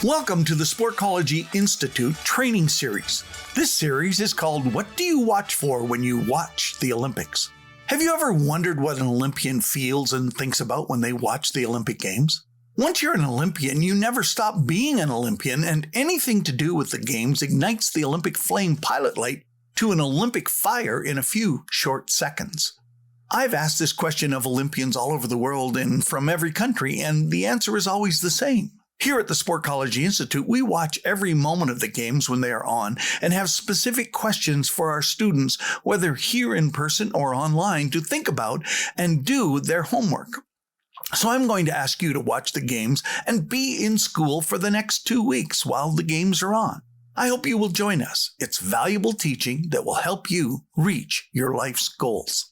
Welcome to the Sportcology Institute training series. This series is called What Do You Watch For When You Watch the Olympics? Have you ever wondered what an Olympian feels and thinks about when they watch the Olympic Games? Once you're an Olympian, you never stop being an Olympian, and anything to do with the Games ignites the Olympic flame pilot light to an Olympic fire in a few short seconds. I've asked this question of Olympians all over the world and from every country, and the answer is always the same. Here at the Sportcology Institute, we watch every moment of the Games when they are on and have specific questions for our students, whether here in person or online, to think about and do their homework. So I'm going to ask you to watch the Games and be in school for the next 2 weeks while the Games are on. I hope you will join us. It's valuable teaching that will help you reach your life's goals.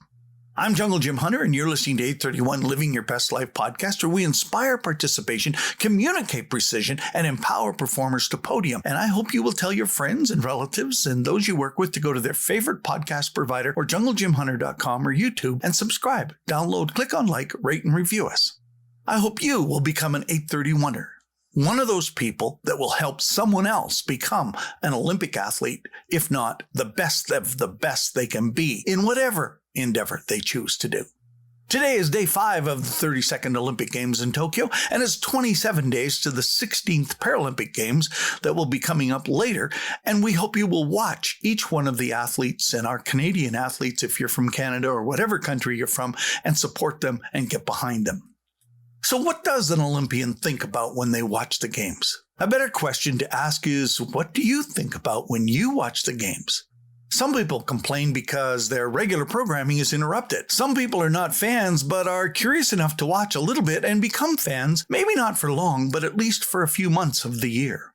I'm Jungle Jim Hunter, and you're listening to 831 Living Your Best Life podcast, where we inspire participation, communicate precision, and empower performers to podium. And I hope you will tell your friends and relatives and those you work with to go to their favorite podcast provider or junglejimhunter.com or YouTube and subscribe, download, click on like, rate, and review us. I hope you will become an 831er, one of those people that will help someone else become an Olympic athlete, if not the best of the best they can be in whatever endeavor they choose to do. Today is day 5 of the 32nd Olympic Games in Tokyo, and it's 27 days to the 16th Paralympic Games that will be coming up later, and we hope you will watch each one of the athletes and our Canadian athletes, if you're from Canada or whatever country you're from, and support them and get behind them. So what does an Olympian think about when they watch the Games? A better question to ask is, what do you think about when you watch the Games? Some people complain because their regular programming is interrupted. Some people are not fans, but are curious enough to watch a little bit and become fans, maybe not for long, but at least for a few months of the year.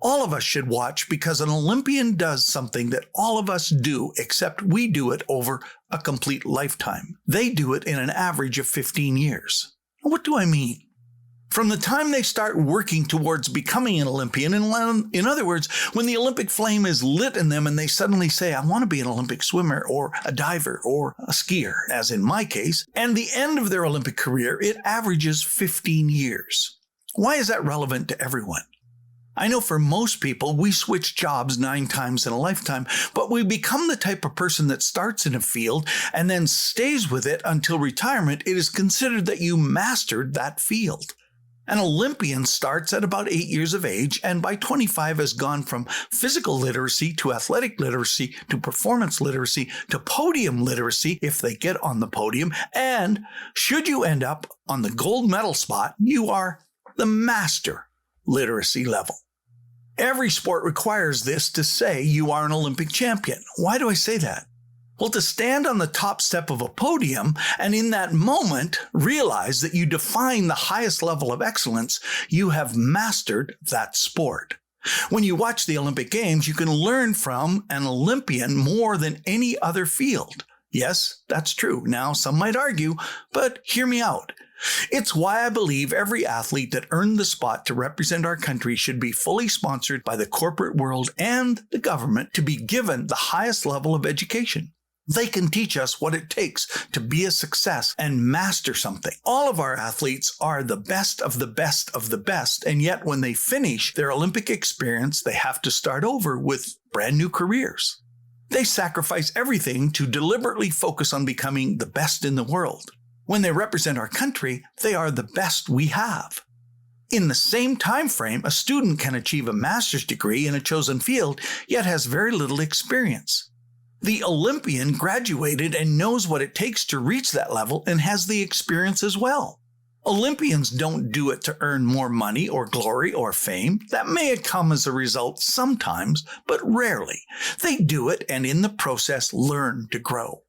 All of us should watch because an Olympian does something that all of us do, except we do it over a complete lifetime. They do it in an average of 15 years. What do I mean? From the time they start working towards becoming an Olympian, in other words, when the Olympic flame is lit in them and they suddenly say, I want to be an Olympic swimmer or a diver or a skier, as in my case, and the end of their Olympic career, it averages 15 years. Why is that relevant to everyone? I know for most people, we switch jobs 9 times in a lifetime, but we become the type of person that starts in a field and then stays with it until retirement. It is considered that you mastered that field. An Olympian starts at about 8 years of age, and by 25 has gone from physical literacy to athletic literacy to performance literacy to podium literacy if they get on the podium. And should you end up on the gold medal spot, you are the master literacy level. Every sport requires this to say you are an Olympic champion. Why do I say that? Well, to stand on the top step of a podium and in that moment realize that you define the highest level of excellence, you have mastered that sport. When you watch the Olympic Games, you can learn from an Olympian more than any other field. Yes, that's true. Now, some might argue, but hear me out. It's why I believe every athlete that earned the spot to represent our country should be fully sponsored by the corporate world and the government to be given the highest level of education. They can teach us what it takes to be a success and master something. All of our athletes are the best of the best of the best, and yet when they finish their Olympic experience, they have to start over with brand new careers. They sacrifice everything to deliberately focus on becoming the best in the world. When they represent our country, they are the best we have. In the same time frame, a student can achieve a master's degree in a chosen field, yet has very little experience. The Olympian graduated and knows what it takes to reach that level and has the experience as well. Olympians don't do it to earn more money or glory or fame. That may come as a result sometimes, but rarely. They do it and in the process learn to grow.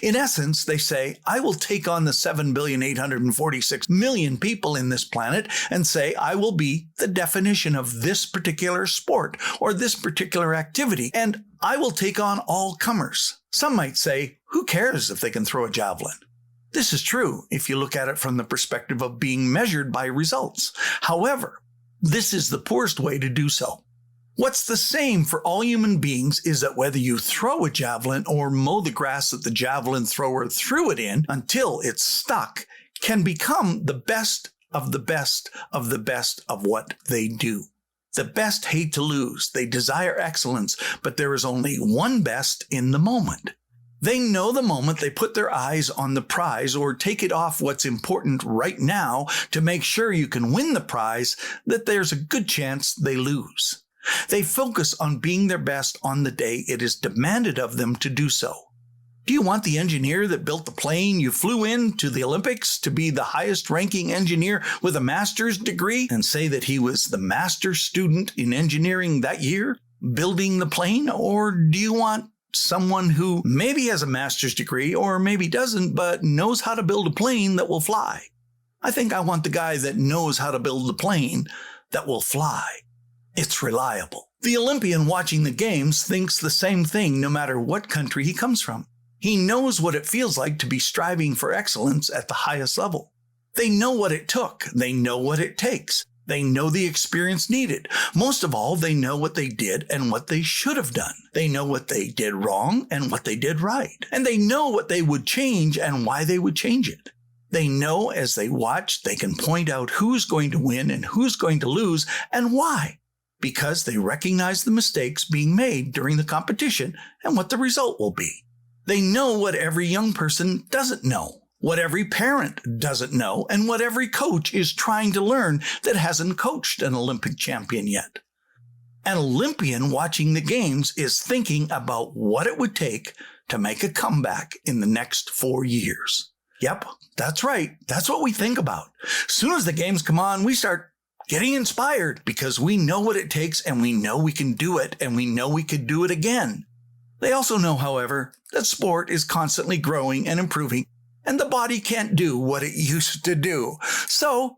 In essence, they say, I will take on the 7,846,000,000 people in this planet and say, I will be the definition of this particular sport or this particular activity, and I will take on all comers. Some might say, who cares if they can throw a javelin? This is true if you look at it from the perspective of being measured by results. However, this is the poorest way to do so. What's the same for all human beings is that whether you throw a javelin or mow the grass that the javelin thrower threw it in until it's stuck can become the best of the best of the best of what they do. The best hate to lose. They desire excellence, but there is only one best in the moment. They know the moment they put their eyes on the prize or take it off what's important right now to make sure you can win the prize, that there's a good chance they lose. They focus on being their best on the day it is demanded of them to do so. Do you want the engineer that built the plane you flew in to the Olympics to be the highest-ranking engineer with a master's degree and say that he was the master's student in engineering that year, building the plane? Or do you want someone who maybe has a master's degree or maybe doesn't, but knows how to build a plane that will fly? I think I want the guy that knows how to build the plane that will fly. It's reliable. The Olympian watching the games thinks the same thing no matter what country he comes from. He knows what it feels like to be striving for excellence at the highest level. They know what it took. They know what it takes. They know the experience needed. Most of all, they know what they did and what they should have done. They know what they did wrong and what they did right. And they know what they would change and why they would change it. They know as they watch, they can point out who's going to win and who's going to lose and why. Because they recognize the mistakes being made during the competition and what the result will be. They know what every young person doesn't know, what every parent doesn't know, and what every coach is trying to learn that hasn't coached an Olympic champion yet. An Olympian watching the games is thinking about what it would take to make a comeback in the next 4 years. Yep, that's right. That's what we think about. As soon as the games come on, we start getting inspired because we know what it takes and we know we can do it and we know we could do it again. They also know, however, that sport is constantly growing and improving, and the body can't do what it used to do. So,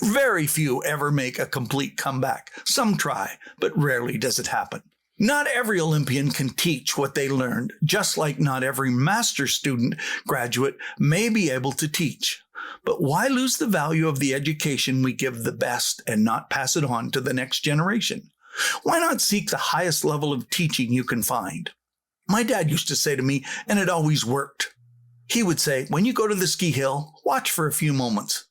very few ever make a complete comeback. Some try, but rarely does it happen. Not every Olympian can teach what they learned, just like not every master's student graduate may be able to teach. But why lose the value of the education we give the best and not pass it on to the next generation? Why not seek the highest level of teaching you can find? My dad used to say to me, and it always worked. He would say, when you go to the ski hill, watch for a few moments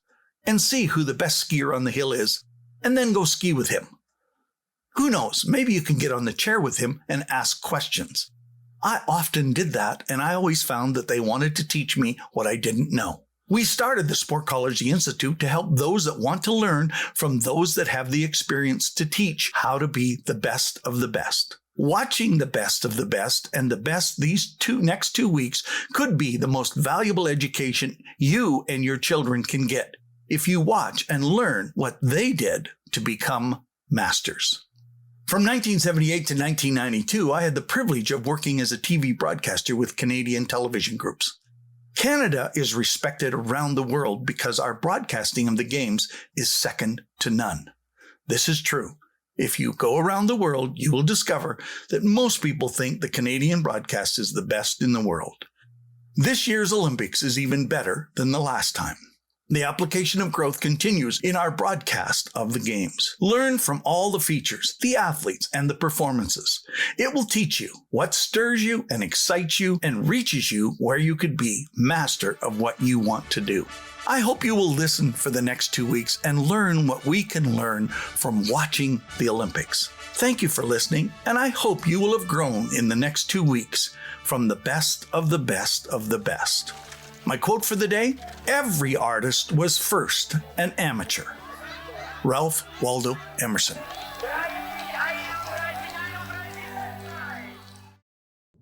and see who the best skier on the hill is, and then go ski with him. Who knows, maybe you can get on the chair with him and ask questions. I often did that, and I always found that they wanted to teach me what I didn't know. We started the Sportcology Institute to help those that want to learn from those that have the experience to teach how to be the best of the best. Watching the best of the best and the best these next 2 weeks could be the most valuable education you and your children can get if you watch and learn what they did to become masters. From 1978 to 1992, I had the privilege of working as a TV broadcaster with Canadian television groups. Canada is respected around the world because our broadcasting of the games is second to none. This is true. If you go around the world, you will discover that most people think the Canadian broadcast is the best in the world. This year's Olympics is even better than the last time. The application of growth continues in our broadcast of the games. Learn from all the features, the athletes, and the performances. It will teach you what stirs you and excites you and reaches you where you could be master of what you want to do. I hope you will listen for the next 2 weeks and learn what we can learn from watching the Olympics. Thank you for listening, and I hope you will have grown in the next 2 weeks from the best of the best of the best. My quote for the day: every artist was first an amateur. Ralph Waldo Emerson.